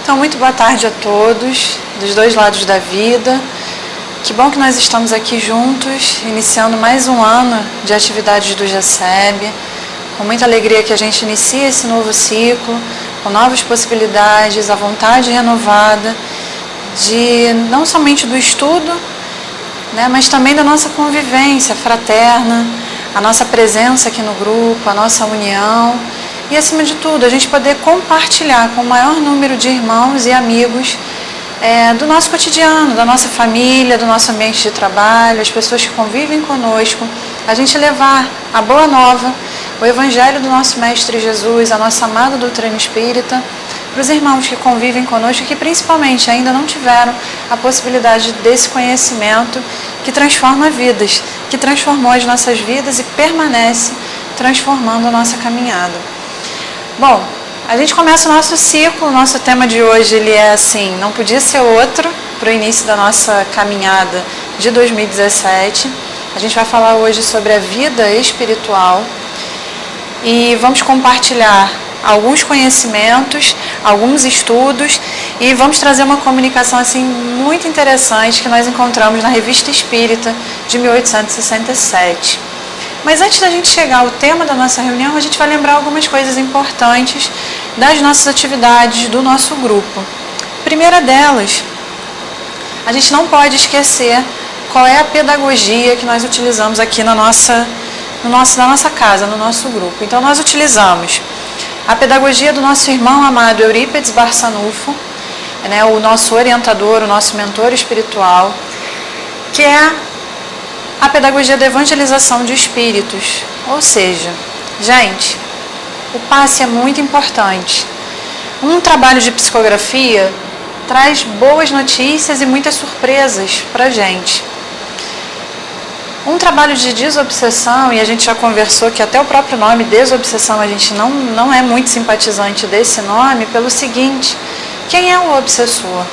Então, muito boa tarde a todos, dos dois lados da vida. Que bom que nós estamos aqui juntos, iniciando mais um ano de atividades do GESEB. Com muita alegria que a gente inicia esse novo ciclo, com novas possibilidades, a vontade renovada de não somente do estudo, né, mas também da nossa convivência fraterna, a nossa presença aqui no grupo, a nossa união e, acima de tudo, a gente poder compartilhar com o maior número de irmãos e amigos do nosso cotidiano, da nossa família, do nosso ambiente de trabalho, as pessoas que convivem conosco, a gente levar a boa nova, o Evangelho do nosso Mestre Jesus, a nossa amada doutrina espírita, para os irmãos que convivem conosco e que principalmente ainda não tiveram a possibilidade desse conhecimento que transforma vidas, que transformou as nossas vidas e permanece transformando a nossa caminhada. Bom, a gente começa o nosso ciclo, o nosso tema de hoje ele é assim, não podia ser outro para o início da nossa caminhada de 2017. A gente vai falar hoje sobre a vida espiritual e vamos compartilhar alguns conhecimentos, alguns estudos e vamos trazer uma comunicação assim muito interessante que nós encontramos na Revista Espírita de 1867. Mas antes da gente chegar ao tema da nossa reunião, a gente vai lembrar algumas coisas importantes das nossas atividades do nosso grupo. A primeira delas, a gente não pode esquecer qual é a pedagogia que nós utilizamos aqui na nossa casa, no nosso grupo. Então nós utilizamos a pedagogia do nosso irmão amado Eurípides Barçanufo, né, o nosso orientador, o nosso mentor espiritual, que é a pedagogia da evangelização de espíritos. Ou seja, gente, o passe é muito importante. Um trabalho de psicografia traz boas notícias e muitas surpresas para a gente. Um trabalho de desobsessão, e a gente já conversou que até o próprio nome, desobsessão, a gente não é muito simpatizante desse nome, pelo seguinte: quem é o obsessor?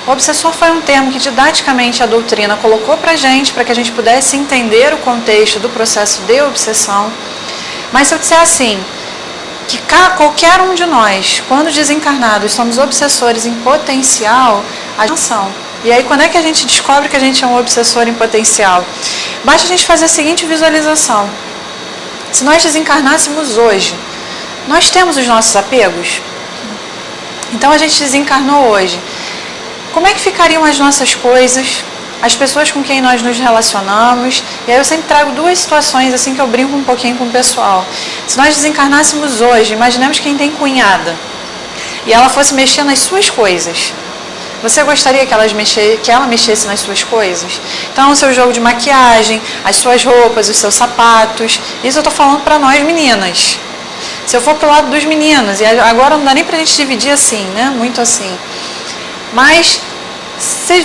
O obsessor foi um termo que didaticamente a doutrina colocou para a gente, para que a gente pudesse entender o contexto do processo de obsessão. Mas se eu disser assim, que qualquer um de nós, quando desencarnados, somos obsessores em potencial, atenção. E aí, quando é que a gente descobre que a gente é um obsessor em potencial? Basta a gente fazer a seguinte visualização. Se nós desencarnássemos hoje, nós temos os nossos apegos? Então, a gente desencarnou hoje. Como é que ficariam as nossas coisas, as pessoas com quem nós nos relacionamos? E aí eu sempre trago duas situações assim que eu brinco um pouquinho com o pessoal. Se nós desencarnássemos hoje, imaginemos quem tem cunhada, e ela fosse mexer nas suas coisas. Você gostaria que ela mexesse nas suas coisas? Então, o seu jogo de maquiagem, as suas roupas, os seus sapatos. Isso eu estou falando para nós meninas. Se eu for para o lado dos meninos, e agora não dá nem para a gente dividir assim, né? Muito assim. Mas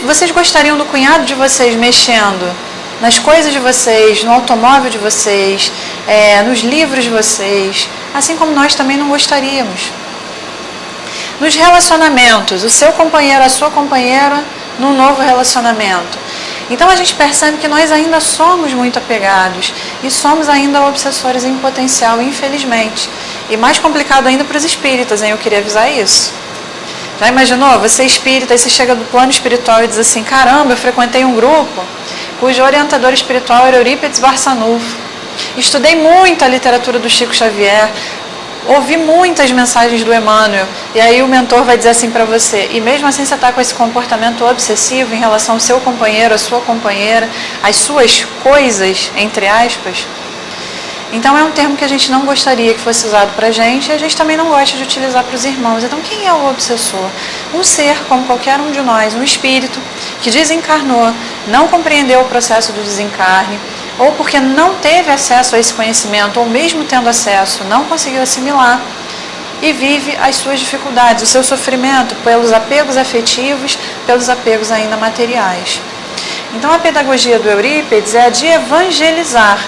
vocês gostariam do cunhado de vocês mexendo nas coisas de vocês, no automóvel de vocês, nos livros de vocês, assim como nós também não gostaríamos. Nos relacionamentos, o seu companheiro, a sua companheira, num novo relacionamento. Então a gente percebe que nós ainda somos muito apegados e somos ainda obsessores em potencial, infelizmente. E mais complicado ainda para os espíritas, hein? Eu queria avisar isso. Já imaginou? Você é espírita, aí você chega do plano espiritual e diz assim: caramba, eu frequentei um grupo cujo orientador espiritual era Eurípides Barçanufo. Estudei muito a literatura do Chico Xavier, ouvi muitas mensagens do Emmanuel, e aí o mentor vai dizer assim para você, e mesmo assim você está com esse comportamento obsessivo em relação ao seu companheiro, à sua companheira, às suas coisas, entre aspas. Então é um termo que a gente não gostaria que fosse usado para a gente, e a gente também não gosta de utilizar para os irmãos. Então quem é o obsessor? Um ser como qualquer um de nós, um espírito que desencarnou, não compreendeu o processo do desencarne, ou porque não teve acesso a esse conhecimento, ou mesmo tendo acesso, não conseguiu assimilar, e vive as suas dificuldades, o seu sofrimento pelos apegos afetivos, pelos apegos ainda materiais. Então a pedagogia do Eurípides é a de evangelizar.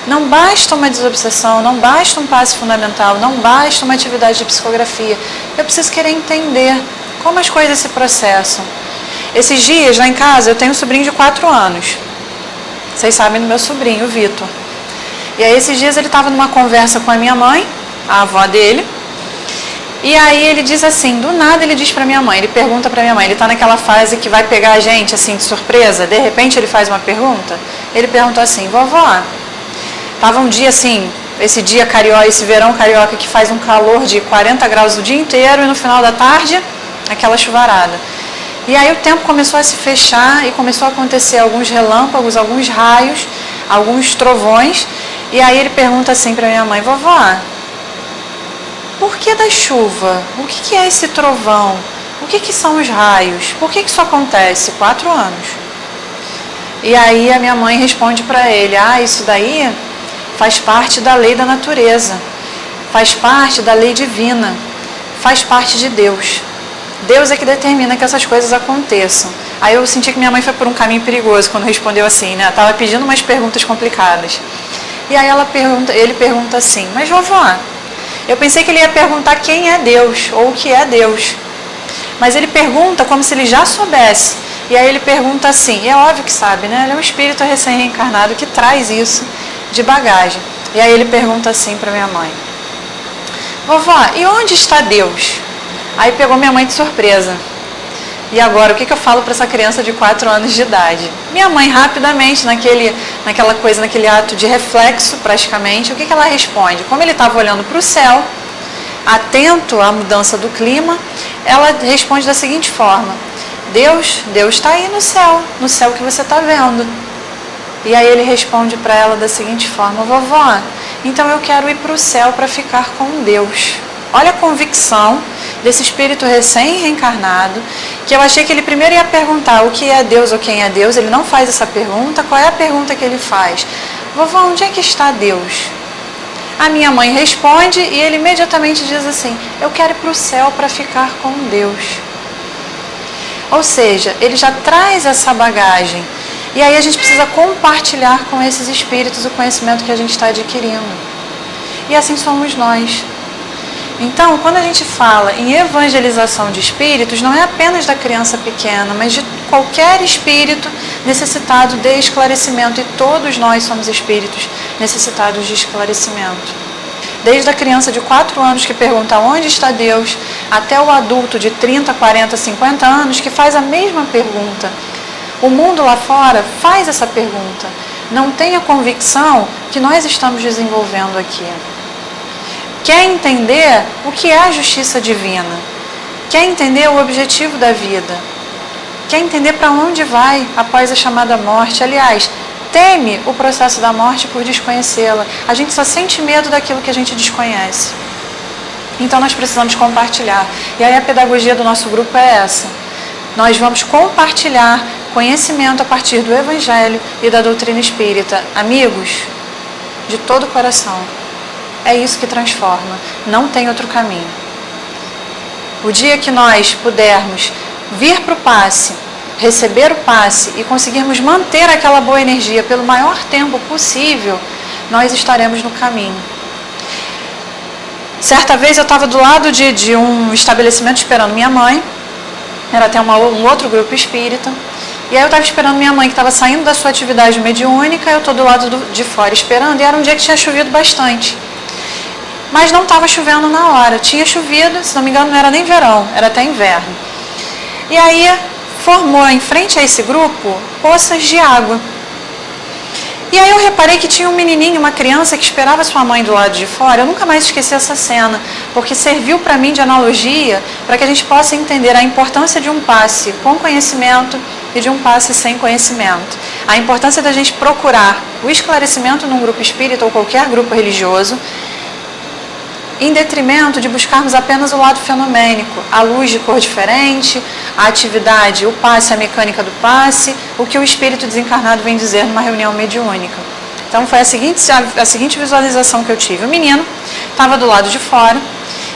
Não basta uma desobsessão, não basta um passe fundamental, não basta uma atividade de psicografia. Eu preciso querer entender como as coisas se processam. Esses dias, lá em casa, eu tenho um sobrinho de 4 anos. Vocês sabem do meu sobrinho, o Vitor. E aí, esses dias, ele estava numa conversa com a minha mãe, a avó dele, E aí ele diz assim, do nada ele diz para minha mãe, ele pergunta para minha mãe, ele está naquela fase que vai pegar a gente assim de surpresa, de repente ele faz uma pergunta, ele perguntou assim, vovó, tava um dia assim, esse dia carioca, esse verão carioca que faz um calor de 40 graus o dia inteiro e no final da tarde, aquela chuvarada. E aí o tempo começou a se fechar e começou a acontecer alguns relâmpagos, alguns raios, alguns trovões. E aí ele pergunta assim para minha mãe, vovó, por que da chuva? O que é esse trovão? O que são os raios? Por que isso acontece? 4 anos. E aí a minha mãe responde para ele, isso daí faz parte da lei da natureza, faz parte da lei divina, faz parte de Deus. Deus é que determina que essas coisas aconteçam. Aí eu senti que minha mãe foi por um caminho perigoso quando respondeu assim, né? Estava pedindo umas perguntas complicadas. E aí ele pergunta assim, mas vovó, eu pensei que ele ia perguntar quem é Deus, ou o que é Deus. Mas ele pergunta como se ele já soubesse. E aí ele pergunta assim, e é óbvio que sabe, né? Ele é um espírito recém-reencarnado que traz isso de bagagem. E aí ele pergunta assim para minha mãe, vovó, e onde está Deus? Aí pegou minha mãe de surpresa. E agora, o que eu falo para essa criança de 4 anos de idade? Minha mãe, rapidamente, naquele ato de reflexo, praticamente, o que ela responde? Como ele estava olhando para o céu, atento à mudança do clima, ela responde da seguinte forma, Deus está aí no céu que você está vendo. E aí ele responde para ela da seguinte forma, vovó, então eu quero ir para o céu para ficar com Deus. Olha a convicção desse espírito recém-reencarnado, que eu achei que ele primeiro ia perguntar o que é Deus ou quem é Deus, ele não faz essa pergunta, qual é a pergunta que ele faz? Vovó, onde é que está Deus? A minha mãe responde e ele imediatamente diz assim, eu quero ir para o céu para ficar com Deus. Ou seja, ele já traz essa bagagem, e aí a gente precisa compartilhar com esses espíritos o conhecimento que a gente está adquirindo. E assim somos nós. Então, quando a gente fala em evangelização de espíritos, não é apenas da criança pequena, mas de qualquer espírito necessitado de esclarecimento. E todos nós somos espíritos necessitados de esclarecimento. Desde a criança de 4 anos que pergunta onde está Deus, até o adulto de 30, 40, 50 anos que faz a mesma pergunta. O mundo lá fora faz essa pergunta. Não tem a convicção que nós estamos desenvolvendo aqui. Quer entender o que é a justiça divina, quer entender o objetivo da vida, quer entender para onde vai após a chamada morte. Aliás, teme o processo da morte por desconhecê-la. A gente só sente medo daquilo que a gente desconhece. Então nós precisamos compartilhar. E aí a pedagogia do nosso grupo é essa. Nós vamos compartilhar conhecimento a partir do Evangelho e da doutrina espírita. Amigos, de todo o coração. É isso que transforma, não tem outro caminho. O dia que nós pudermos vir para o passe, receber o passe e conseguirmos manter aquela boa energia pelo maior tempo possível, nós estaremos no caminho. Certa vez eu estava do lado de um estabelecimento esperando minha mãe, era até um outro grupo espírita, e aí eu estava esperando minha mãe que estava saindo da sua atividade mediúnica, eu estou do lado de fora esperando, e era um dia que tinha chovido bastante. Mas não estava chovendo na hora, tinha chovido, se não me engano não era nem verão, era até inverno. E aí formou em frente a esse grupo poças de água. E aí eu reparei que tinha um menininho, uma criança que esperava sua mãe do lado de fora. Eu nunca mais esqueci essa cena, porque serviu para mim de analogia para que a gente possa entender a importância de um passe com conhecimento e de um passe sem conhecimento. A importância da gente procurar o esclarecimento num grupo espírita ou qualquer grupo religioso, em detrimento de buscarmos apenas o lado fenomênico, a luz de cor diferente, a atividade, o passe, a mecânica do passe, o que o espírito desencarnado vem dizer numa reunião mediúnica. Então foi a seguinte visualização que eu tive. O menino estava do lado de fora,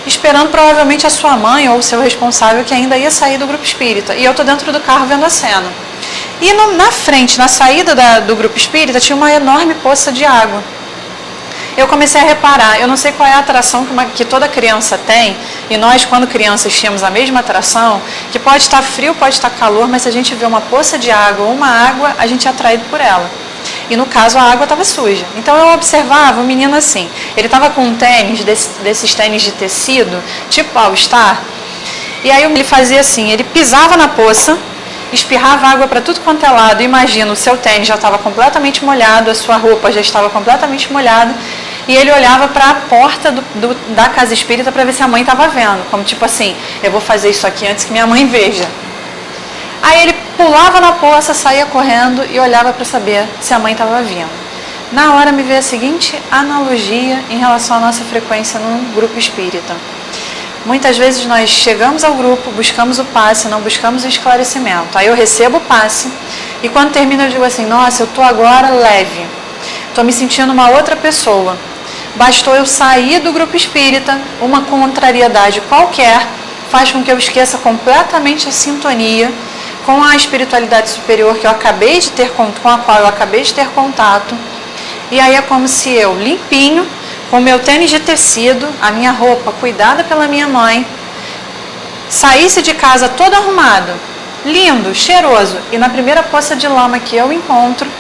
esperando provavelmente a sua mãe ou o seu responsável que ainda ia sair do grupo espírita. E eu estou dentro do carro vendo a cena. E na frente, na saída do grupo espírita, tinha uma enorme poça de água. Eu comecei a reparar, eu não sei qual é a atração que toda criança tem, e nós, quando crianças, tínhamos a mesma atração, que pode estar frio, pode estar calor, mas se a gente vê uma poça de água ou uma água, a gente é atraído por ela. E no caso a água estava suja. Então eu observava o menino assim, ele estava com um tênis, desses tênis de tecido, tipo All Star, e aí ele fazia assim, ele pisava na poça, espirrava água para tudo quanto é lado. Imagina, o seu tênis já estava completamente molhado, a sua roupa já estava completamente molhada, e ele olhava para a porta da casa espírita para ver se a mãe estava vendo, como tipo assim, eu vou fazer isso aqui antes que minha mãe veja. Aí ele pulava na poça, saía correndo e olhava para saber se a mãe estava vindo. Na hora me veio a seguinte analogia em relação à nossa frequência num grupo espírita. Muitas vezes nós chegamos ao grupo, buscamos o passe, não buscamos o esclarecimento. Aí eu recebo o passe e quando termina eu digo assim, nossa, eu estou agora leve, estou me sentindo uma outra pessoa. Bastou eu sair do grupo espírita, uma contrariedade qualquer faz com que eu esqueça completamente a sintonia com a espiritualidade superior que eu acabei de ter, com a qual eu acabei de ter contato. E aí é como se eu, limpinho, com o meu tênis de tecido, a minha roupa cuidada pela minha mãe, saísse de casa todo arrumado, lindo, cheiroso, e na primeira poça de lama que eu encontro,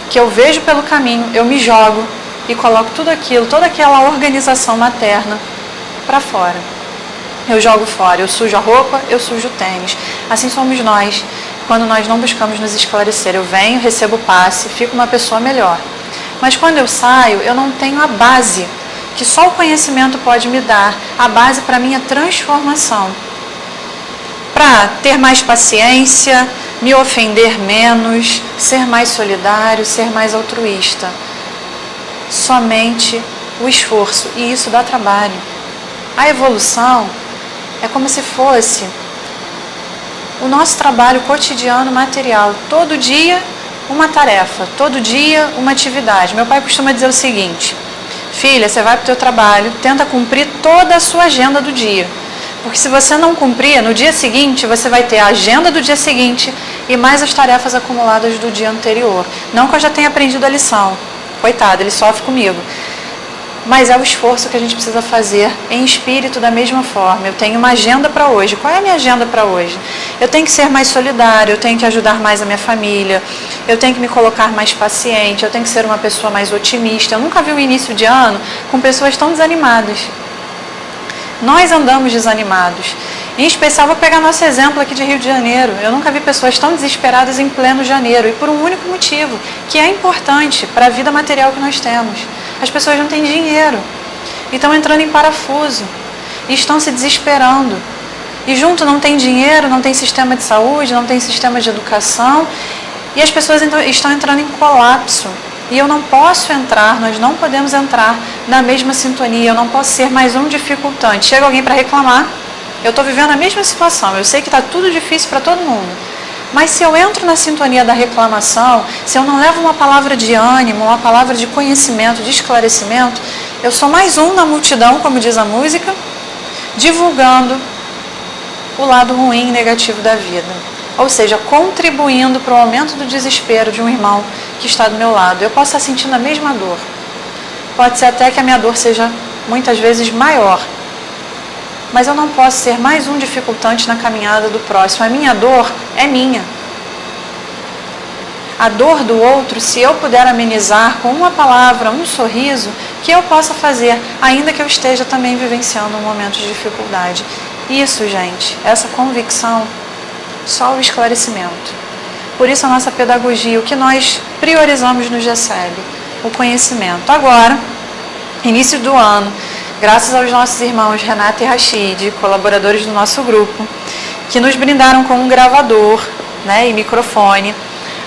que eu vejo pelo caminho, eu me jogo e coloco tudo aquilo, toda aquela organização materna para fora. Eu jogo fora, eu sujo a roupa, eu sujo o tênis. Assim somos nós, quando nós não buscamos nos esclarecer. Eu venho, recebo o passe, fico uma pessoa melhor. Mas quando eu saio, eu não tenho a base, que só o conhecimento pode me dar, a base para a minha transformação. Para ter mais paciência, me ofender menos, ser mais solidário, ser mais altruísta. Somente o esforço, e isso dá trabalho. A evolução é como se fosse o nosso trabalho cotidiano material. Todo dia uma tarefa, todo dia uma atividade. Meu pai costuma dizer o seguinte, filha, você vai para o teu trabalho, tenta cumprir toda a sua agenda do dia. Porque se você não cumprir, no dia seguinte, você vai ter a agenda do dia seguinte e mais as tarefas acumuladas do dia anterior. Não que eu já tenha aprendido a lição. Coitado, ele sofre comigo. Mas é o esforço que a gente precisa fazer em espírito da mesma forma. Eu tenho uma agenda para hoje. Qual é a minha agenda para hoje? Eu tenho que ser mais solidário, eu tenho que ajudar mais a minha família, eu tenho que me colocar mais paciente, eu tenho que ser uma pessoa mais otimista. Eu nunca vi o início de ano com pessoas tão desanimadas. Nós andamos desanimados. Em especial, vou pegar nosso exemplo aqui de Rio de Janeiro. Eu nunca vi pessoas tão desesperadas em pleno janeiro. E por um único motivo, que é importante para a vida material que nós temos. As pessoas não têm dinheiro. E estão entrando em parafuso. E estão se desesperando. E junto não tem dinheiro, não tem sistema de saúde, não tem sistema de educação. E as pessoas estão entrando em colapso. E eu não posso entrar, nós não podemos entrar na mesma sintonia. Eu não posso ser mais um dificultante. Chega alguém para reclamar. Eu estou vivendo a mesma situação, eu sei que está tudo difícil para todo mundo. Mas se eu entro na sintonia da reclamação, se eu não levo uma palavra de ânimo, uma palavra de conhecimento, de esclarecimento, eu sou mais um na multidão, como diz a música, divulgando o lado ruim e negativo da vida. Ou seja, contribuindo para o aumento do desespero de um irmão que está do meu lado. Eu posso estar sentindo a mesma dor. Pode ser até que a minha dor seja muitas vezes maior. Mas eu não posso ser mais um dificultante na caminhada do próximo. A minha dor é minha. A dor do outro, se eu puder amenizar com uma palavra, um sorriso, que eu possa fazer, ainda que eu esteja também vivenciando um momento de dificuldade. Isso, gente, essa convicção, só o esclarecimento. Por isso a nossa pedagogia, o que nós priorizamos no GESEB, o conhecimento. Agora, início do ano, graças aos nossos irmãos Renata e Rachid, colaboradores do nosso grupo, que nos brindaram com um gravador, né, e microfone,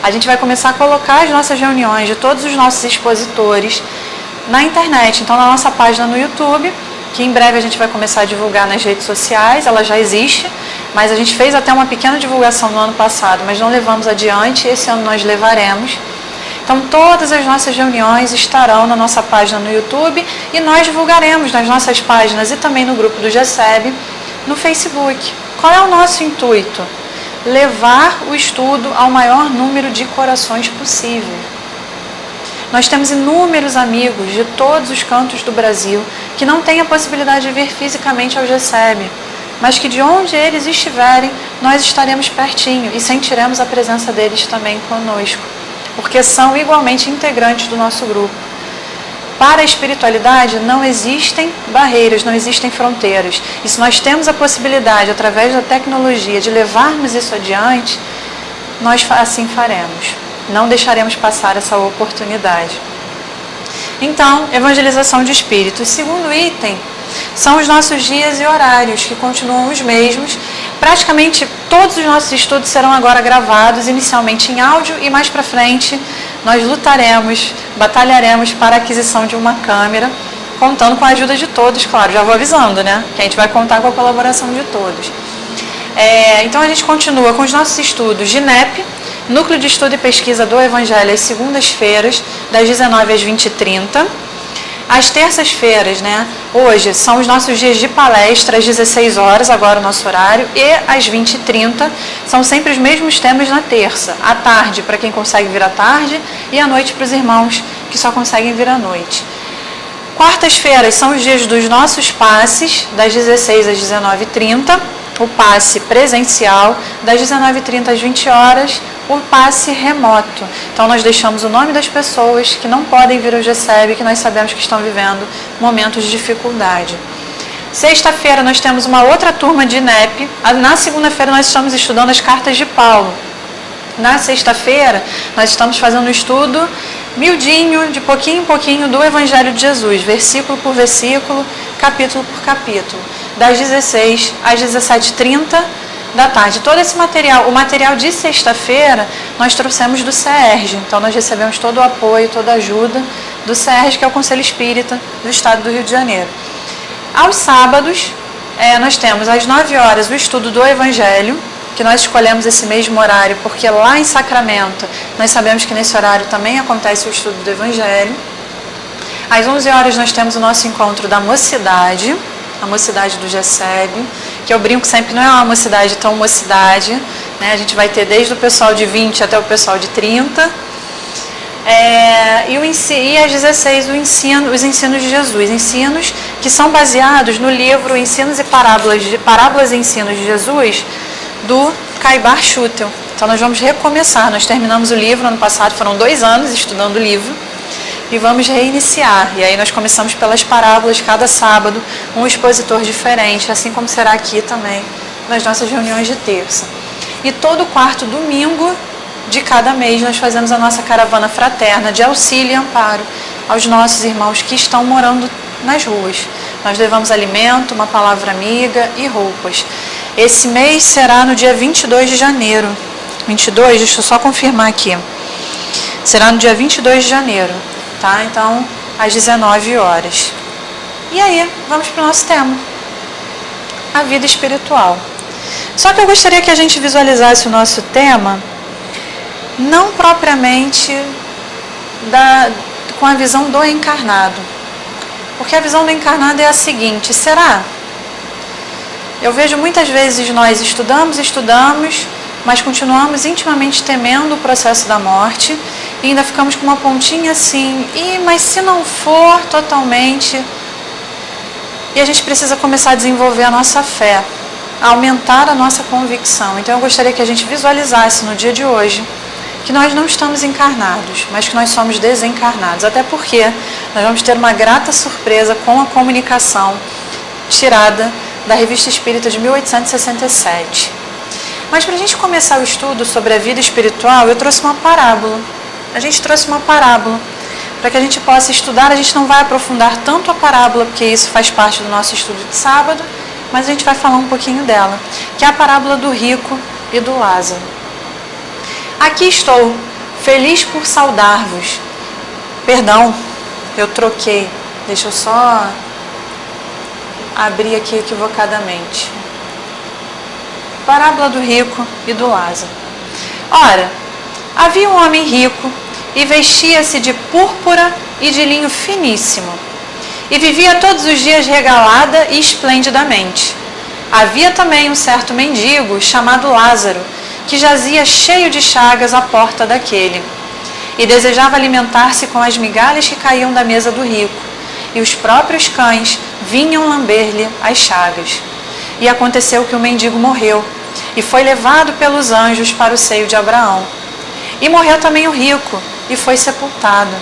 a gente vai começar a colocar as nossas reuniões de todos os nossos expositores na internet. Então, na nossa página no YouTube, que em breve a gente vai começar a divulgar nas redes sociais, ela já existe, mas a gente fez até uma pequena divulgação no ano passado, mas não levamos adiante, esse ano nós levaremos. Então, todas as nossas reuniões estarão na nossa página no YouTube e nós divulgaremos nas nossas páginas e também no grupo do GESEB, no Facebook. Qual é o nosso intuito? Levar o estudo ao maior número de corações possível. Nós temos inúmeros amigos de todos os cantos do Brasil que não têm a possibilidade de vir fisicamente ao GESEB, mas que de onde eles estiverem, nós estaremos pertinho e sentiremos a presença deles também conosco. porque são igualmente integrantes do nosso grupo. Para a espiritualidade não existem barreiras, não existem fronteiras. E se nós temos a possibilidade, através da tecnologia, de levarmos isso adiante, nós assim faremos. Não deixaremos passar essa oportunidade. Então, evangelização de espíritos. Segundo item, são os nossos dias e horários, que continuam os mesmos. Praticamente todos os nossos estudos serão agora gravados, inicialmente em áudio, e mais para frente nós lutaremos, batalharemos para a aquisição de uma câmera, contando com a ajuda de todos, claro, já vou avisando, né? Que a gente vai contar com a colaboração de todos. Então a gente continua com os nossos estudos de NEP, Núcleo de Estudo e Pesquisa do Evangelho, às segundas-feiras, das 19 às 20h30. Às terças-feiras, né? Hoje são os nossos dias de palestra, às 16 horas, agora o nosso horário, e às 20h30, são sempre os mesmos temas na terça. À tarde, para quem consegue vir à tarde, e à noite para os irmãos que só conseguem vir à noite. Quartas-feiras são os dias dos nossos passes, das 16 às 19h30, o passe presencial, das 19h30 às 20 horas, o passe remoto. Então nós deixamos o nome das pessoas que não podem vir ao GCEB, que nós sabemos que estão vivendo momentos de dificuldade. Sexta-feira nós temos uma outra turma de NEP. Na segunda-feira nós estamos estudando as cartas de Paulo. Na sexta-feira nós estamos fazendo um estudo miudinho, de pouquinho em pouquinho, do Evangelho de Jesus, versículo por versículo, capítulo por capítulo, das 16 às 17h30 da tarde. Todo esse material, o material de sexta-feira, nós trouxemos do CERJ, então nós recebemos todo o apoio, toda a ajuda do CERJ, que é o Conselho Espírita do Estado do Rio de Janeiro. Aos sábados, nós temos às 9 horas o estudo do Evangelho, que nós escolhemos esse mesmo horário, porque lá em Sacramento, nós sabemos que nesse horário também acontece o estudo do Evangelho. Às 11 horas nós temos o nosso encontro da mocidade, a mocidade do GCEB, que eu brinco sempre que não é uma mocidade tão mocidade, né? A gente vai ter desde o pessoal de 20 até o pessoal de 30. E às 16 os ensinos de Jesus, ensinos que são baseados no livro Ensinos e Parábolas e Ensinos de Jesus, do Caibar Schutel. Então nós vamos recomeçar, nós terminamos o livro ano passado, foram 2 anos estudando o livro, e vamos reiniciar. E aí nós começamos pelas parábolas, cada sábado, um expositor diferente, assim como será aqui também, nas nossas reuniões de terça. E todo quarto domingo de cada mês nós fazemos a nossa caravana fraterna de auxílio e amparo aos nossos irmãos que estão morando nas ruas. Nós levamos alimento, uma palavra amiga e roupas. Esse mês será no dia 22 de janeiro. 22, deixa eu só confirmar aqui. Será no dia 22 de janeiro, tá? Então, às 19 horas. E aí, vamos para o nosso tema. A vida espiritual. Só que eu gostaria que a gente visualizasse o nosso tema, não propriamente com a visão do encarnado. Porque a visão do encarnado é a seguinte: será? Eu vejo muitas vezes nós estudamos, mas continuamos intimamente temendo o processo da morte e ainda ficamos com uma pontinha assim, mas se não for totalmente... E a gente precisa começar a desenvolver a nossa fé, a aumentar a nossa convicção. Então eu gostaria que a gente visualizasse no dia de hoje que nós não estamos encarnados, mas que nós somos desencarnados. Até porque nós vamos ter uma grata surpresa com a comunicação tirada da Revista Espírita de 1867. Mas para a gente começar o estudo sobre a vida espiritual, eu trouxe uma parábola. A gente trouxe uma parábola para que a gente possa estudar. A gente não vai aprofundar tanto a parábola, porque isso faz parte do nosso estudo de sábado, mas a gente vai falar um pouquinho dela, que é a parábola do rico e do Lázaro. Aqui estou, feliz por saudar-vos. Perdão, eu troquei. Deixa eu só abrir aqui equivocadamente. Parábola do rico e do Lázaro. Ora, havia um homem rico e vestia-se de púrpura e de linho finíssimo, e vivia todos os dias regalada e esplendidamente. Havia também um certo mendigo chamado Lázaro, que jazia cheio de chagas à porta daquele, e desejava alimentar-se com as migalhas que caíam da mesa do rico, e os próprios cães vinham lamber-lhe as chagas. E aconteceu que o mendigo morreu, e foi levado pelos anjos para o seio de Abraão. E morreu também o rico, e foi sepultado.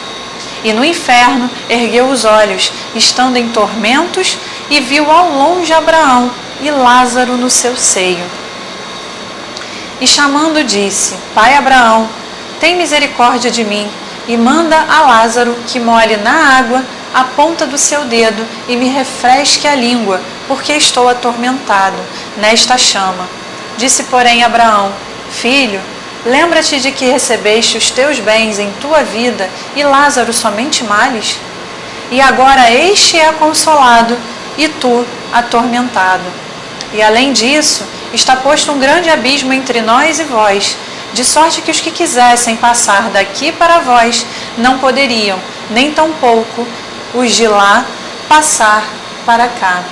E no inferno ergueu os olhos, estando em tormentos, e viu ao longe Abraão e Lázaro no seu seio. E chamando disse: Pai Abraão, tem misericórdia de mim, e manda a Lázaro que molhe na água a ponta do seu dedo e me refresque a língua, porque estou atormentado nesta chama. Disse, porém, Abraão: Filho, lembra-te de que recebeste os teus bens em tua vida e Lázaro somente males? E agora este é consolado e tu atormentado. E além disso, está posto um grande abismo entre nós e vós, de sorte que os que quisessem passar daqui para vós não poderiam, nem tampouco os de lá passar para cá.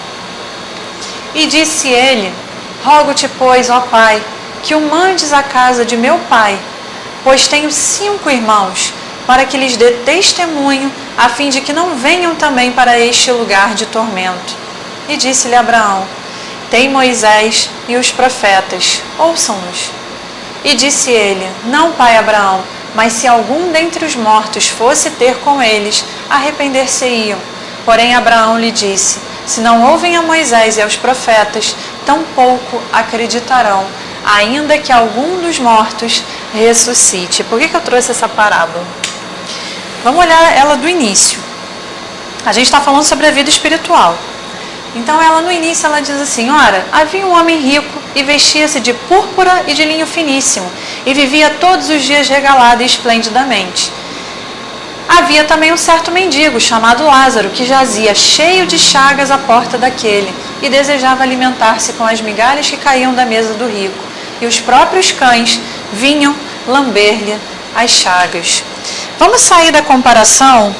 E disse ele: Rogo-te, pois, ó Pai, que o mandes à casa de meu pai, pois tenho 5 irmãos, para que lhes dê testemunho, a fim de que não venham também para este lugar de tormento. E disse-lhe Abraão: Tem Moisés e os profetas, ouçam-nos. E disse ele: Não, pai Abraão, mas se algum dentre os mortos fosse ter com eles, arrepender-se-iam. Porém Abraão lhe disse: Se não ouvem a Moisés e aos profetas, tampouco acreditarão, ainda que algum dos mortos ressuscite. Por que eu trouxe essa parábola? Vamos olhar ela do início. A gente está falando sobre a vida espiritual. Então ela no início ela diz assim: Ora, havia um homem rico e vestia-se de púrpura e de linho finíssimo, e vivia todos os dias regalado e esplendidamente. Havia também um certo mendigo chamado Lázaro, que jazia cheio de chagas à porta daquele, e desejava alimentar-se com as migalhas que caíam da mesa do rico, e os próprios cães vinham lamber-lhe as chagas. Vamos sair da comparação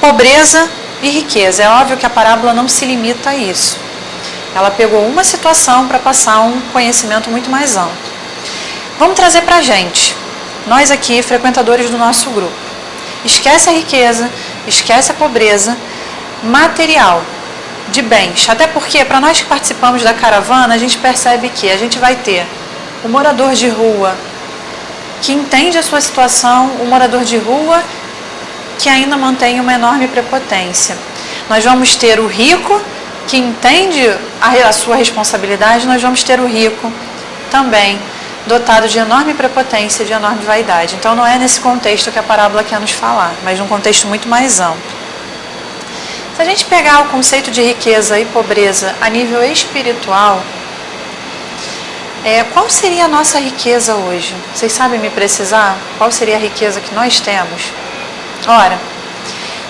pobreza e riqueza. É óbvio que a parábola não se limita a isso. Ela pegou uma situação para passar um conhecimento muito mais amplo. Vamos trazer para a gente, nós aqui, frequentadores do nosso grupo. Esquece a riqueza, esquece a pobreza material, de bens. Até porque, para nós que participamos da caravana, a gente percebe que a gente vai ter o morador de rua que entende a sua situação, o morador de rua que ainda mantém uma enorme prepotência. Nós vamos ter o rico que entende a sua responsabilidade, nós vamos ter o rico também dotado de enorme prepotência, de enorme vaidade. Então não é nesse contexto que a parábola quer nos falar, mas num contexto muito mais amplo. Se a gente pegar o conceito de riqueza e pobreza a nível espiritual, qual seria a nossa riqueza hoje? Vocês sabem me precisar? Qual seria a riqueza que nós temos? Ora,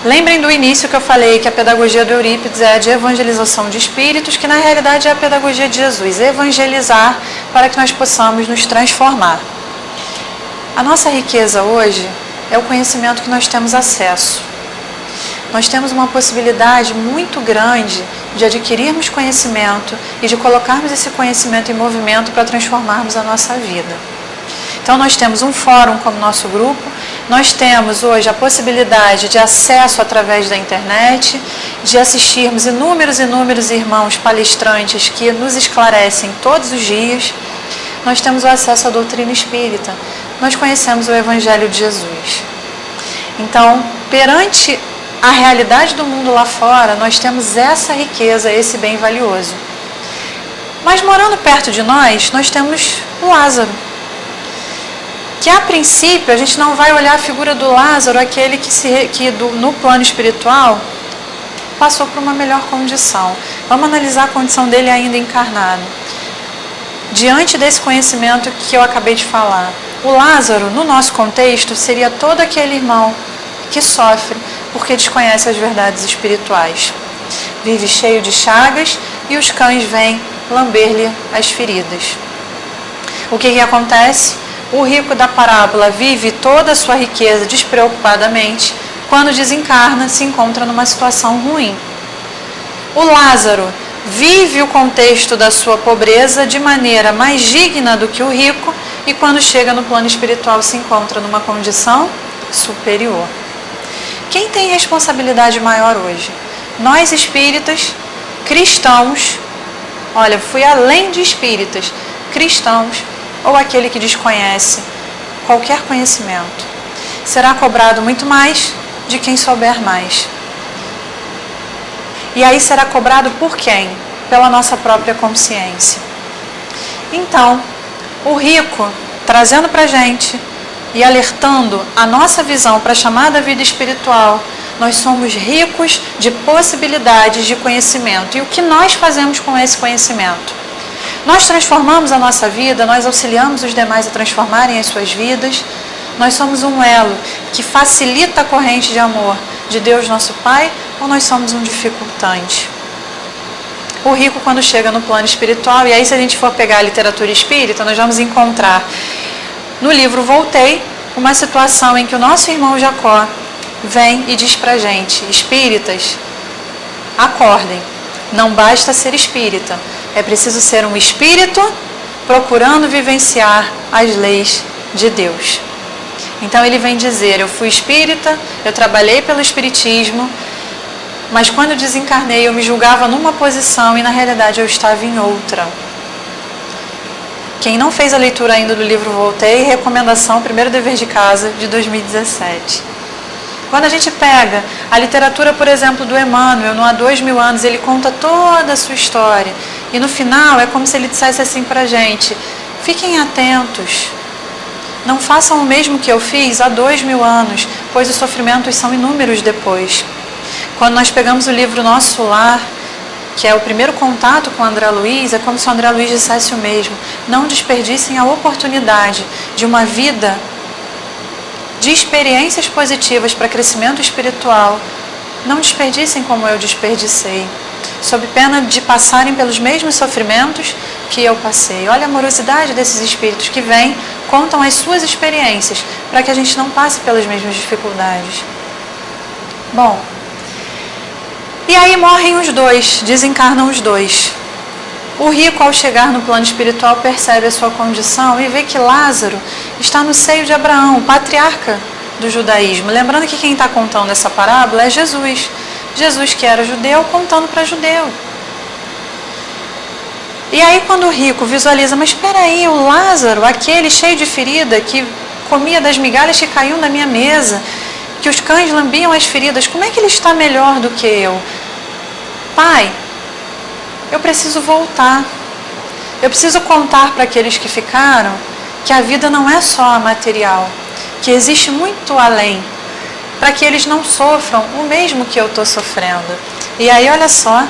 lembrem do início que eu falei que a pedagogia do Eurípides é a de evangelização de espíritos, que na realidade é a pedagogia de Jesus, evangelizar para que nós possamos nos transformar. A nossa riqueza hoje é o conhecimento que nós temos acesso. Nós temos uma possibilidade muito grande de adquirirmos conhecimento e de colocarmos esse conhecimento em movimento para transformarmos a nossa vida. Então nós temos um fórum como nosso grupo, nós temos hoje a possibilidade de acesso através da internet, de assistirmos inúmeros irmãos palestrantes que nos esclarecem todos os dias. Nós temos o acesso à doutrina espírita, nós conhecemos o Evangelho de Jesus. Então, perante a realidade do mundo lá fora, nós temos essa riqueza, esse bem valioso. Mas morando perto de nós temos o Lázaro, que a princípio a gente não vai olhar a figura do Lázaro, aquele que no plano espiritual passou por uma melhor condição. Vamos analisar a condição dele ainda encarnado. Diante desse conhecimento que eu acabei de falar, o Lázaro, no nosso contexto, seria todo aquele irmão que sofre porque desconhece as verdades espirituais. Vive cheio de chagas e os cães vêm lamber-lhe as feridas. O que acontece? O rico da parábola vive toda a sua riqueza despreocupadamente, quando desencarna, se encontra numa situação ruim. O Lázaro vive o contexto da sua pobreza de maneira mais digna do que o rico, e quando chega no plano espiritual se encontra numa condição superior. Quem tem responsabilidade maior hoje? Nós espíritas, cristãos, olha, fui além de espíritas, cristãos, ou aquele que desconhece qualquer conhecimento. Será cobrado muito mais de quem souber mais. E aí será cobrado por quem? Pela nossa própria consciência. Então, o rico, trazendo para a gente e alertando a nossa visão para a chamada vida espiritual, nós somos ricos de possibilidades de conhecimento. E o que nós fazemos com esse conhecimento? Nós transformamos a nossa vida, nós auxiliamos os demais a transformarem as suas vidas. Nós somos um elo que facilita a corrente de amor de Deus nosso Pai, ou nós somos um dificultante? O rico, quando chega no plano espiritual, e aí se a gente for pegar a literatura espírita, nós vamos encontrar no livro Voltei uma situação em que o nosso irmão Jacó vem e diz pra gente: espíritas, acordem, não basta ser espírita, é preciso ser um espírito procurando vivenciar as leis de Deus. Então ele vem dizer: eu fui espírita, eu trabalhei pelo espiritismo, mas quando eu desencarnei eu me julgava numa posição e na realidade eu estava em outra. Quem não fez a leitura ainda do livro Voltei, recomendação, primeiro dever de casa de 2017. Quando a gente pega a literatura, por exemplo, do Emmanuel, no Há 2000 anos, ele conta toda a sua história. E no final é como se ele dissesse assim pra gente: fiquem atentos. Não façam o mesmo que eu fiz há 2000 anos, pois os sofrimentos são inúmeros depois. Quando nós pegamos o livro Nosso Lar, que é o primeiro contato com o André Luiz, é como se o André Luiz dissesse o mesmo: não desperdicem a oportunidade de uma vida de experiências positivas para crescimento espiritual. Não desperdicem como eu desperdicei, sob pena de passarem pelos mesmos sofrimentos que eu passei. Olha a amorosidade desses espíritos que vêm, contam as suas experiências, para que a gente não passe pelas mesmas dificuldades. Bom, e aí morrem os dois, desencarnam os dois. O rico, ao chegar no plano espiritual, percebe a sua condição e vê que Lázaro está no seio de Abraão, o patriarca do judaísmo. Lembrando que quem está contando essa parábola é Jesus. Jesus, que era judeu, contando para judeu. E aí quando o rico visualiza: mas espera aí, o Lázaro, aquele cheio de ferida, que comia das migalhas que caíam da minha mesa, que os cães lambiam as feridas, como é que ele está melhor do que eu? Pai, eu preciso voltar. Eu preciso contar para aqueles que ficaram que a vida não é só a material, que existe muito além, para que eles não sofram o mesmo que eu estou sofrendo. E aí olha só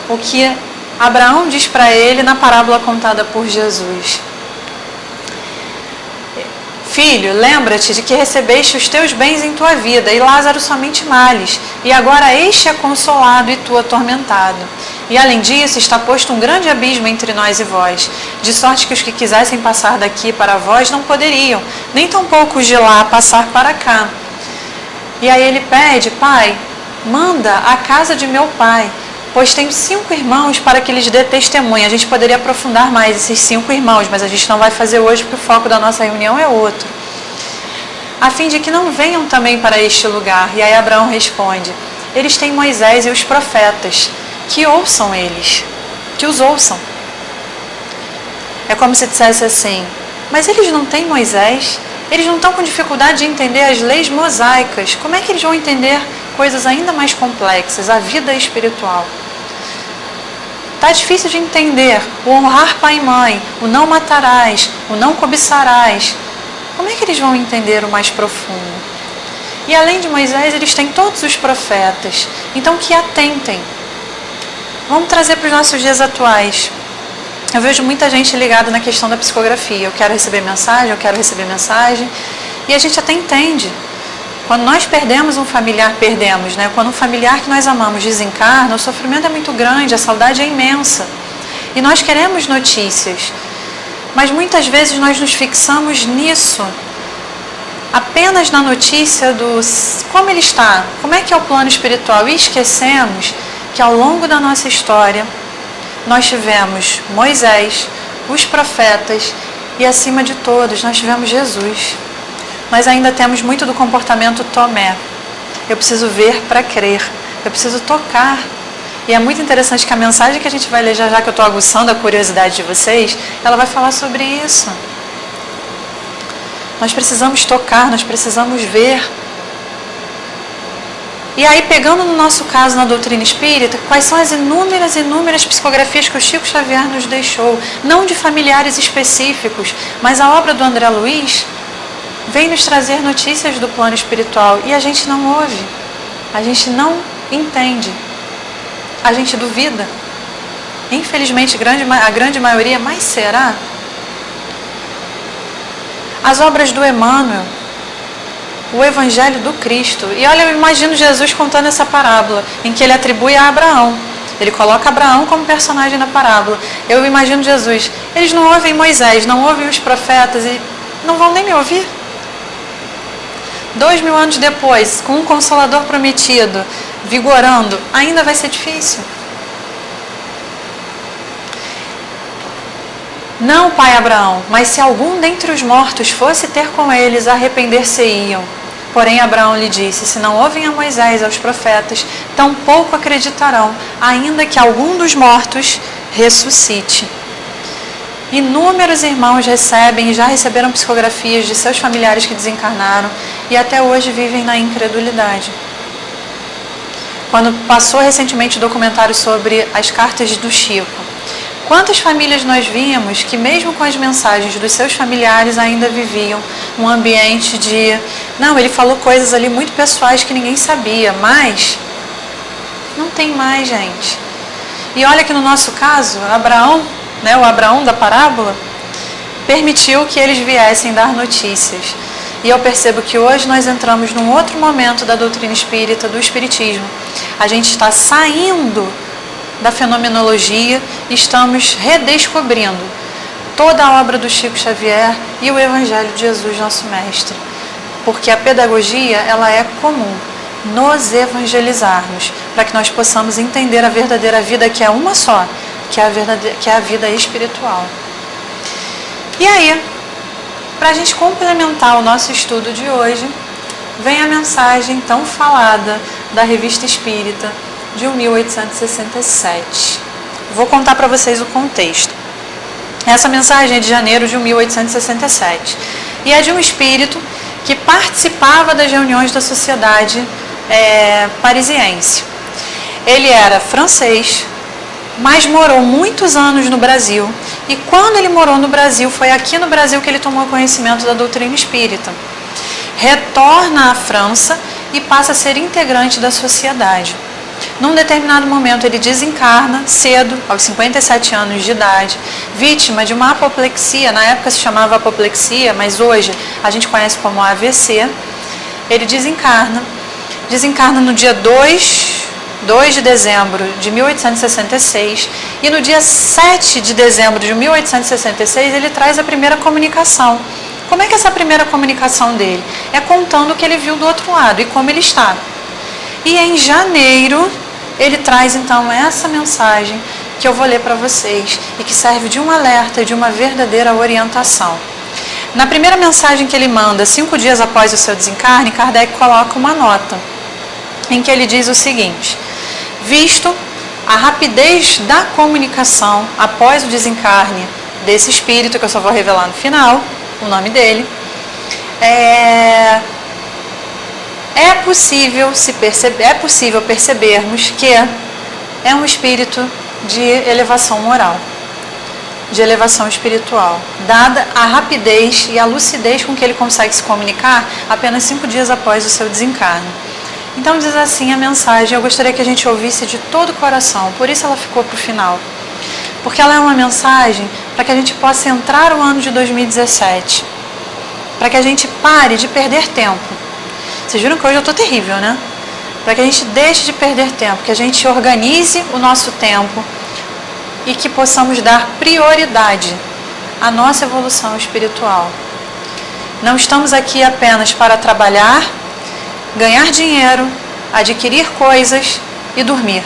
o que Abraão diz para ele na parábola contada por Jesus: filho, lembra-te de que recebeste os teus bens em tua vida, e Lázaro somente males, e agora este é consolado e tu atormentado. E além disso, está posto um grande abismo entre nós e vós, de sorte que os que quisessem passar daqui para vós não poderiam, nem tampouco os de lá passar para cá. E aí ele pede: pai, manda a casa de meu pai, pois tenho 5 irmãos para que lhes dê testemunho. A gente poderia aprofundar mais esses 5 irmãos, mas a gente não vai fazer hoje porque o foco da nossa reunião é outro. A fim de que não venham também para este lugar. E aí Abraão responde: eles têm Moisés e os profetas, que ouçam eles, que os ouçam. É como se dissesse assim: mas eles não têm Moisés? Eles não estão com dificuldade de entender as leis mosaicas. Como é que eles vão entender coisas ainda mais complexas, a vida espiritual? Está difícil de entender o honrar pai e mãe, o não matarás, o não cobiçarás. Como é que eles vão entender o mais profundo? E além de Moisés, eles têm todos os profetas. Então que atentem. Vamos trazer para os nossos dias atuais. Eu vejo muita gente ligada na questão da psicografia. Eu quero receber mensagem, eu quero receber mensagem. E a gente até entende. Quando nós perdemos um familiar, perdemos, né? Quando um familiar que nós amamos desencarna, o sofrimento é muito grande, a saudade é imensa. E nós queremos notícias. Mas muitas vezes nós nos fixamos nisso, apenas na notícia do como ele está, como é que é o plano espiritual. E esquecemos que ao longo da nossa história, nós tivemos Moisés, os profetas e, acima de todos, nós tivemos Jesus. Nós ainda temos muito do comportamento Tomé. Eu preciso ver para crer. Eu preciso tocar. E é muito interessante que a mensagem que a gente vai ler já que eu estou aguçando a curiosidade de vocês, ela vai falar sobre isso. nós precisamos tocar, nós precisamos ver. E aí, pegando no nosso caso na doutrina espírita, quais são as inúmeras psicografias que o Chico Xavier nos deixou, não de familiares específicos, mas a obra do André Luiz vem nos trazer notícias do plano espiritual e a gente não ouve, a gente não entende, a gente duvida. Infelizmente, a grande maioria, mas será? As obras do Emmanuel, o Evangelho do Cristo. E olha, eu imagino Jesus contando essa parábola, em que ele atribui a Abraão. Ele coloca Abraão como personagem na parábola. Eu imagino Jesus. Eles não ouvem Moisés, não ouvem os profetas e não vão nem me ouvir. 2000 anos depois, com um Consolador prometido, vigorando, ainda vai ser difícil. Não, pai Abraão, mas se algum dentre os mortos fosse ter com eles, arrepender-se-iam. Porém Abraão lhe disse, se não ouvem a Moisés e aos profetas, tampouco acreditarão, ainda que algum dos mortos ressuscite. Inúmeros irmãos recebem e já receberam psicografias de seus familiares que desencarnaram e até hoje vivem na incredulidade. Quando passou recentemente o documentário sobre as cartas do Chico, quantas famílias nós vimos que mesmo com as mensagens dos seus familiares ainda viviam um ambiente de... Não, ele falou coisas ali muito pessoais que ninguém sabia, mas não tem mais, gente. E olha que no nosso caso, Abraão, né, o Abraão da parábola, permitiu que eles viessem dar notícias. E eu percebo que hoje nós entramos num outro momento da doutrina espírita, do espiritismo. A gente está saindo da fenomenologia, estamos redescobrindo toda a obra do Chico Xavier e o Evangelho de Jesus, nosso Mestre. Porque a pedagogia, ela é comum, nos evangelizarmos, para que nós possamos entender a verdadeira vida, que é uma só, que é a vida espiritual. E aí, para a gente complementar o nosso estudo de hoje, vem a mensagem tão falada da Revista Espírita, de 1867. Vou contar para vocês o contexto. Essa mensagem é de janeiro de 1867 e é de um espírito que participava das reuniões da sociedade parisiense. Ele era francês, mas morou muitos anos no Brasil e quando ele morou no Brasil, foi aqui no Brasil que ele tomou conhecimento da doutrina espírita. Retorna à França e passa a ser integrante da sociedade. Num determinado momento ele desencarna cedo, aos 57 anos de idade, vítima de uma apoplexia, na época se chamava apoplexia, mas hoje a gente conhece como AVC. Ele desencarna no dia 2 de dezembro de 1866 e no dia 7 de dezembro de 1866 ele traz a primeira comunicação. Como é que é essa primeira comunicação dele? É contando o que ele viu do outro lado e como ele está. E em janeiro, ele traz então essa mensagem que eu vou ler para vocês e que serve de um alerta e de uma verdadeira orientação. Na primeira mensagem que ele manda, 5 dias após o seu desencarne, Kardec coloca uma nota em que ele diz o seguinte: visto a rapidez da comunicação após o desencarne desse espírito, que eu só vou revelar no final, o nome dele, é possível percebermos que é um espírito de elevação moral, de elevação espiritual, dada a rapidez e a lucidez com que ele consegue se comunicar apenas 5 dias após o seu desencarne. Então diz assim a mensagem, eu gostaria que a gente ouvisse de todo o coração, por isso ela ficou para o final. Porque ela é uma mensagem para que a gente possa entrar o ano de 2017, para que a gente pare de perder tempo. Vocês viram que hoje eu estou terrível, né? Para que a gente deixe de perder tempo, que a gente organize o nosso tempo e que possamos dar prioridade à nossa evolução espiritual. Não estamos aqui apenas para trabalhar, ganhar dinheiro, adquirir coisas e dormir.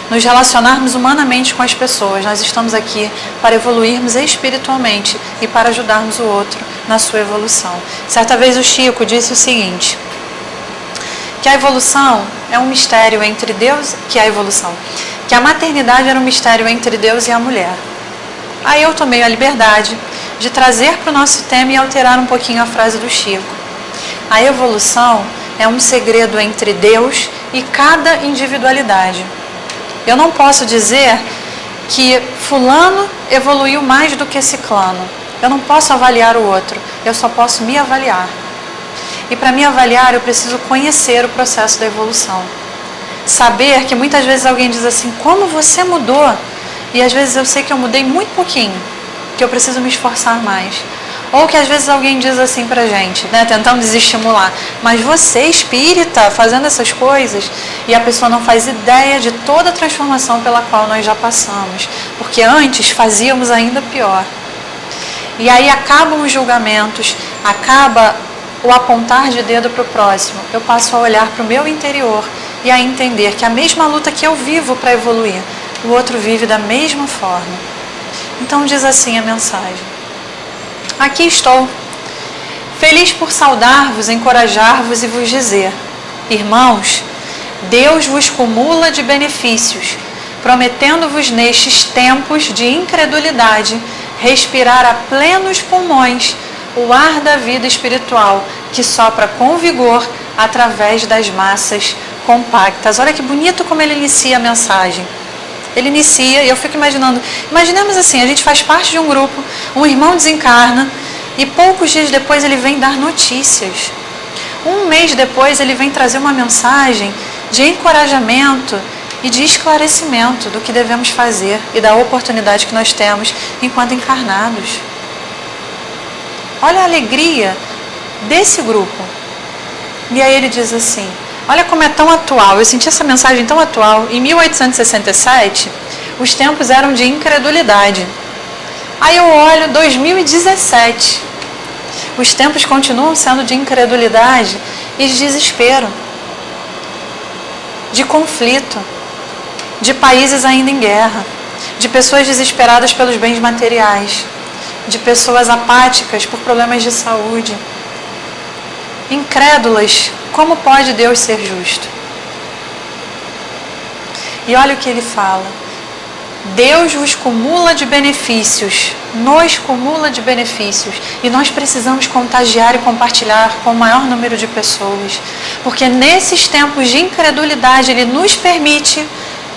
Nos relacionarmos humanamente com as pessoas. Nós estamos aqui para evoluirmos espiritualmente e para ajudarmos o outro na sua evolução. Certa vez o Chico disse o seguinte: que a evolução é um mistério entre Deus, que a maternidade era um mistério entre Deus e a mulher. Aí eu tomei a liberdade de trazer para o nosso tema e alterar um pouquinho a frase do Chico. A evolução é um segredo entre Deus e cada individualidade. Eu não posso dizer que fulano evoluiu mais do que ciclano. Eu não posso avaliar o outro, eu só posso me avaliar. E para me avaliar, eu preciso conhecer o processo da evolução. Saber que muitas vezes alguém diz assim, como você mudou? E às vezes eu sei que eu mudei muito pouquinho, que eu preciso me esforçar mais. Ou que às vezes alguém diz assim pra gente, né, tentando desestimular, mas você, espírita, fazendo essas coisas, e a pessoa não faz ideia de toda a transformação pela qual nós já passamos, porque antes fazíamos ainda pior. E aí acabam os julgamentos, acaba o apontar de dedo para o próximo, eu passo a olhar para o meu interior e a entender que a mesma luta que eu vivo para evoluir, o outro vive da mesma forma. Então diz assim a mensagem: aqui estou, feliz por saudar-vos, encorajar-vos e vos dizer, irmãos, Deus vos cumula de benefícios, prometendo-vos nestes tempos de incredulidade respirar a plenos pulmões o ar da vida espiritual que sopra com vigor através das massas compactas. Olha que bonito como ele inicia a mensagem. Ele inicia, e eu fico imaginando, imaginemos assim, a gente faz parte de um grupo, um irmão desencarna e poucos dias depois ele vem dar notícias. Um mês depois ele vem trazer uma mensagem de encorajamento e de esclarecimento do que devemos fazer e da oportunidade que nós temos enquanto encarnados. Olha a alegria desse grupo. E aí ele diz assim, olha como é tão atual, eu senti essa mensagem tão atual. Em 1867, os tempos eram de incredulidade. Aí eu olho 2017, os tempos continuam sendo de incredulidade e de desespero, de conflito, de países ainda em guerra, de pessoas desesperadas pelos bens materiais, de pessoas apáticas por problemas de saúde, incrédulas. Como pode Deus ser justo? E olha o que ele fala. Deus vos cumula de benefícios, nos cumula de benefícios, e nós precisamos contagiar e compartilhar com o maior número de pessoas, porque nesses tempos de incredulidade Ele nos permite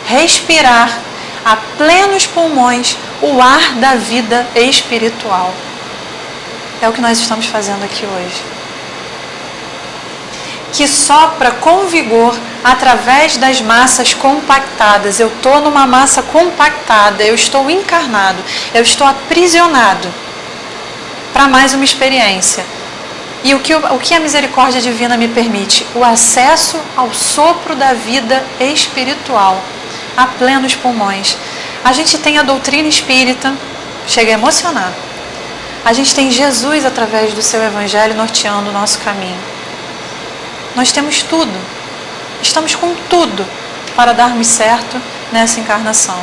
respirar a plenos pulmões o ar da vida espiritual. É o que nós estamos fazendo aqui hoje. Que sopra com vigor através das massas compactadas. Eu estou numa massa compactada, eu estou encarnado, eu estou aprisionado para mais uma experiência. E o que a misericórdia divina me permite? O acesso ao sopro da vida espiritual, a plenos pulmões. A gente tem a doutrina espírita, chega a emocionar. A gente tem Jesus através do seu evangelho norteando o nosso caminho. Nós temos tudo, estamos com tudo para darmos certo nessa encarnação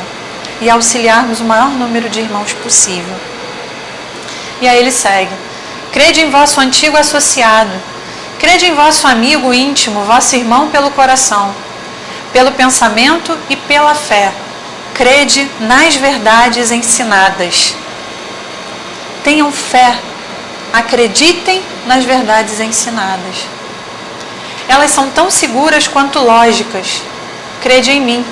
e auxiliarmos o maior número de irmãos possível. E aí ele segue: crede em vosso antigo associado, crede em vosso amigo íntimo, vosso irmão pelo coração, pelo pensamento e pela fé, crede nas verdades ensinadas. Tenham fé, acreditem nas verdades ensinadas. Elas são tão seguras quanto lógicas. Crede em mim,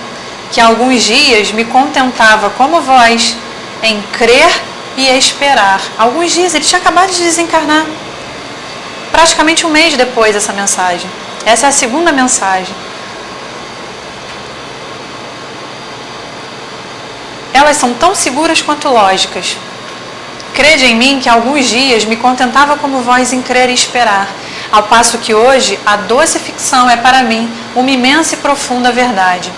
que há alguns dias me contentava como vós em crer e esperar. Alguns dias, ele tinha acabado de desencarnar. Praticamente um mês depois dessa mensagem. Essa é a segunda mensagem. Elas são tão seguras quanto lógicas. Crede em mim que há alguns dias me contentava como vós em crer e esperar, ao passo que hoje a doce ficção é para mim uma imensa e profunda verdade.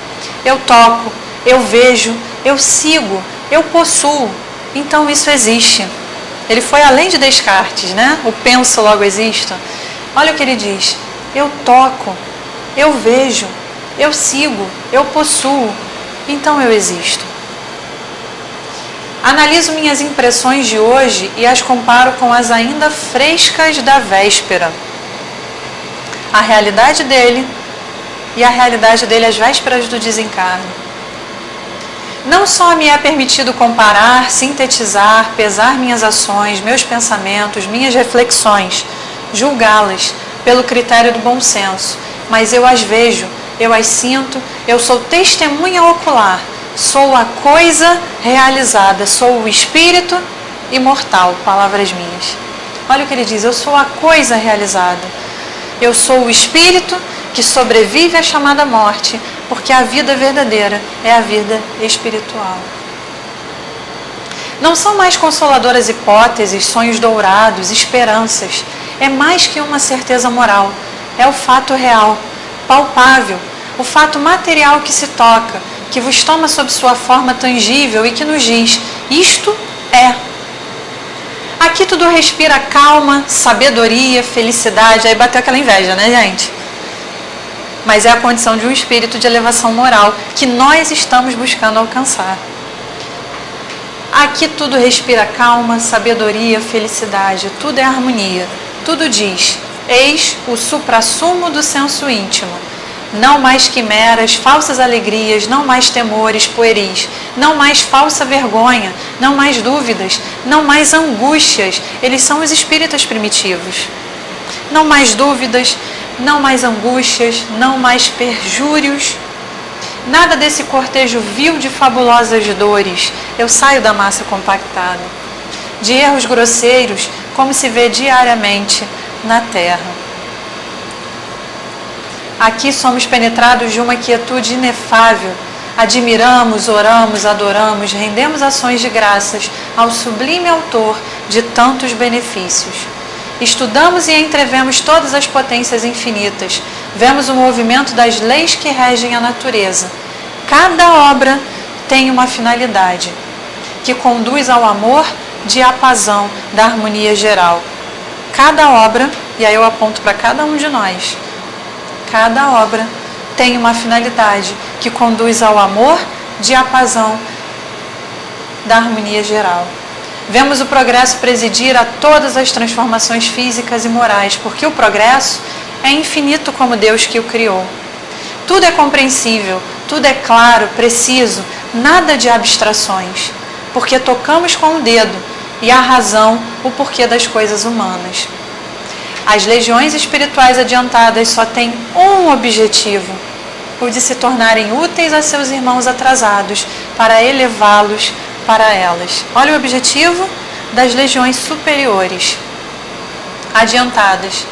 Eu toco, eu vejo, eu sigo, eu possuo, então isso existe. Ele foi além de Descartes, né? O penso logo existo. Olha o que ele diz: eu toco, eu vejo, eu sigo, eu possuo, então eu existo. Analiso minhas impressões de hoje e as comparo com as ainda frescas da véspera. A realidade dele e a realidade dele às vésperas do desencarne. Não só me é permitido comparar, sintetizar, pesar minhas ações, meus pensamentos, minhas reflexões, julgá-las pelo critério do bom senso, mas eu as vejo, eu as sinto, eu sou testemunha ocular, sou a coisa realizada, sou o espírito imortal, palavras minhas. Olha o que ele diz, eu sou a coisa realizada, eu sou o espírito que sobrevive à chamada morte, porque a vida verdadeira é a vida espiritual. Não são mais consoladoras hipóteses, sonhos dourados, esperanças. É mais que uma certeza moral. É o fato real, palpável, o fato material que se toca, que vos toma sob sua forma tangível e que nos diz, isto é. Aqui tudo respira calma, sabedoria, felicidade. Aí bateu aquela inveja, né, gente? Mas é a condição de um espírito de elevação moral que nós estamos buscando alcançar. Aqui tudo respira calma, sabedoria, felicidade, tudo é harmonia. Tudo diz, eis o suprassumo do senso íntimo. Não mais quimeras, falsas alegrias, não mais temores pueris, não mais falsa vergonha, não mais dúvidas, não mais angústias. Eles são os espíritas primitivos. Não mais dúvidas, não mais angústias, não mais perjúrios. Nada desse cortejo vil de fabulosas dores. Eu saio da massa compactada. De erros grosseiros, como se vê diariamente na terra. Aqui somos penetrados de uma quietude inefável. Admiramos, oramos, adoramos, rendemos ações de graças ao sublime autor de tantos benefícios. Estudamos e entrevemos todas as potências infinitas. Vemos o movimento das leis que regem a natureza. Cada obra tem uma finalidade, que conduz ao amor, diapasão, da harmonia geral. Cada obra, e aí eu aponto para cada um de nós, cada obra tem uma finalidade, que conduz ao amor, diapasão, da harmonia geral. Vemos o progresso presidir a todas as transformações físicas e morais, porque o progresso é infinito como Deus que o criou. Tudo é compreensível, tudo é claro, preciso, nada de abstrações, porque tocamos com o dedo e a razão o porquê das coisas humanas. As legiões espirituais adiantadas só têm um objetivo, o de se tornarem úteis a seus irmãos atrasados, para elevá-los para elas. Olha o objetivo das legiões superiores, adiantadas,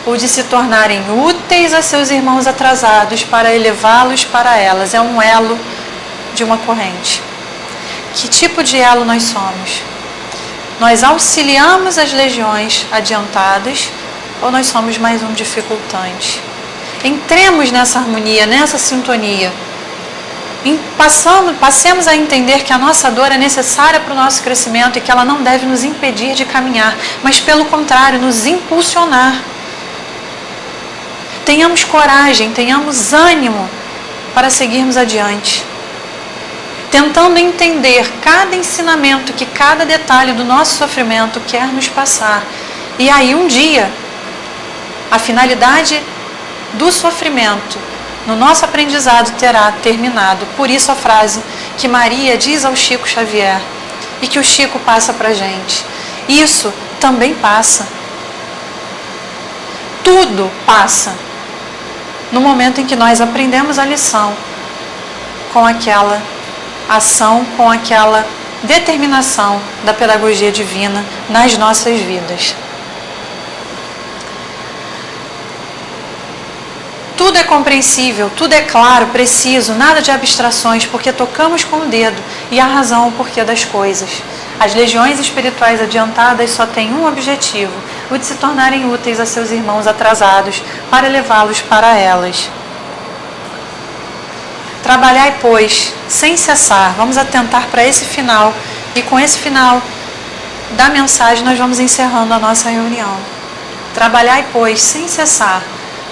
o de se tornarem úteis a seus irmãos atrasados para elevá-los para elas. É um elo de uma corrente. Que tipo de elo nós somos? Nós auxiliamos as legiões adiantadas ou nós somos mais um dificultante? Entremos nessa harmonia, nessa sintonia. Passemos a entender que a nossa dor é necessária para o nosso crescimento e que ela não deve nos impedir de caminhar, mas pelo contrário, nos impulsionar. Tenhamos coragem, tenhamos ânimo para seguirmos adiante, tentando entender cada ensinamento que cada detalhe do nosso sofrimento quer nos passar. E aí um dia, a finalidade do sofrimento no nosso aprendizado terá terminado. Por isso a frase que Maria diz ao Chico Xavier e que o Chico passa para a gente. Isso também passa. Tudo passa no momento em que nós aprendemos a lição com aquela ação, com aquela determinação da pedagogia divina nas nossas vidas. Tudo é compreensível, tudo é claro, preciso, nada de abstrações, porque tocamos com o dedo e a razão o porquê das coisas. As legiões espirituais adiantadas só têm um objetivo, o de se tornarem úteis a seus irmãos atrasados, para levá-los para elas. Trabalhai, pois, sem cessar. Vamos atentar para esse final, e com esse final da mensagem nós vamos encerrando a nossa reunião. Trabalhai, pois, sem cessar,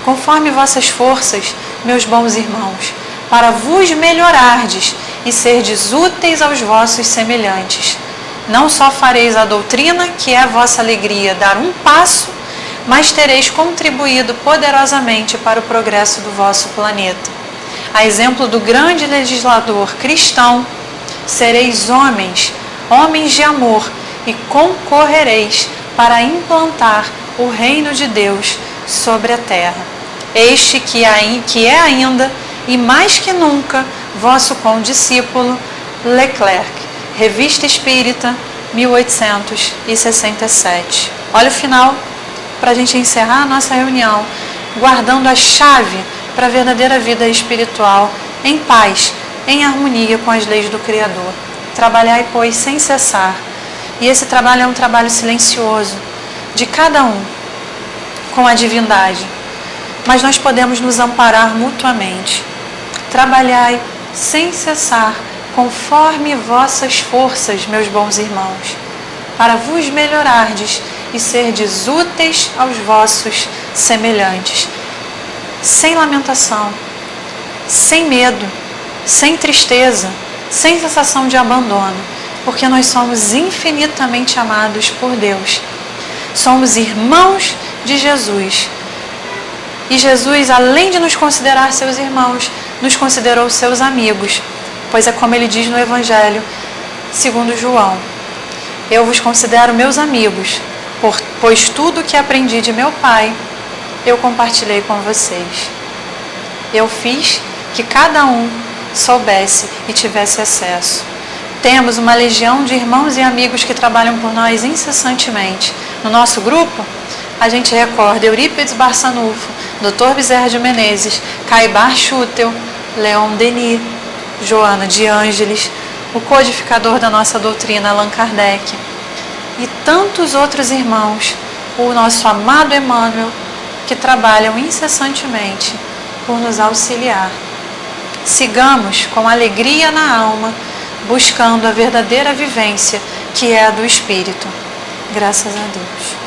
conforme vossas forças, meus bons irmãos, para vos melhorardes e serdes úteis aos vossos semelhantes. Não só fareis a doutrina, que é a vossa alegria, dar um passo, mas tereis contribuído poderosamente para o progresso do vosso planeta. A exemplo do grande legislador cristão sereis homens de amor, e concorrereis para implantar o reino de Deus sobre a terra. Este que é ainda, e mais que nunca, vosso condiscípulo Leclerc. Revista Espírita, 1867. Olha o final, para a gente encerrar a nossa reunião, guardando a chave para a verdadeira vida espiritual, em paz, em harmonia com as leis do Criador. Trabalhai, pois, sem cessar. E esse trabalho é um trabalho silencioso, de cada um, com a divindade. Mas nós podemos nos amparar mutuamente. Trabalhai sem cessar, conforme vossas forças, meus bons irmãos, para vos melhorardes e serdes úteis aos vossos semelhantes, sem lamentação, sem medo, sem tristeza, sem sensação de abandono, porque nós somos infinitamente amados por Deus. Somos irmãos de Jesus. E Jesus, além de nos considerar seus irmãos, nos considerou seus amigos, pois é como ele diz no Evangelho, segundo João: eu vos considero meus amigos, pois tudo que aprendi de meu Pai, eu compartilhei com vocês. Eu fiz que cada um soubesse e tivesse acesso. Temos uma legião de irmãos e amigos que trabalham por nós incessantemente. No nosso grupo, a gente recorda Eurípides Barçanufo, Dr. Bezerra de Menezes, Caibar Schutel, Leon Denis, Joana de Ângeles, o codificador da nossa doutrina, Allan Kardec, e tantos outros irmãos, o nosso amado Emmanuel, que trabalham incessantemente por nos auxiliar. Sigamos com alegria na alma, buscando a verdadeira vivência que é a do Espírito. Graças a Deus.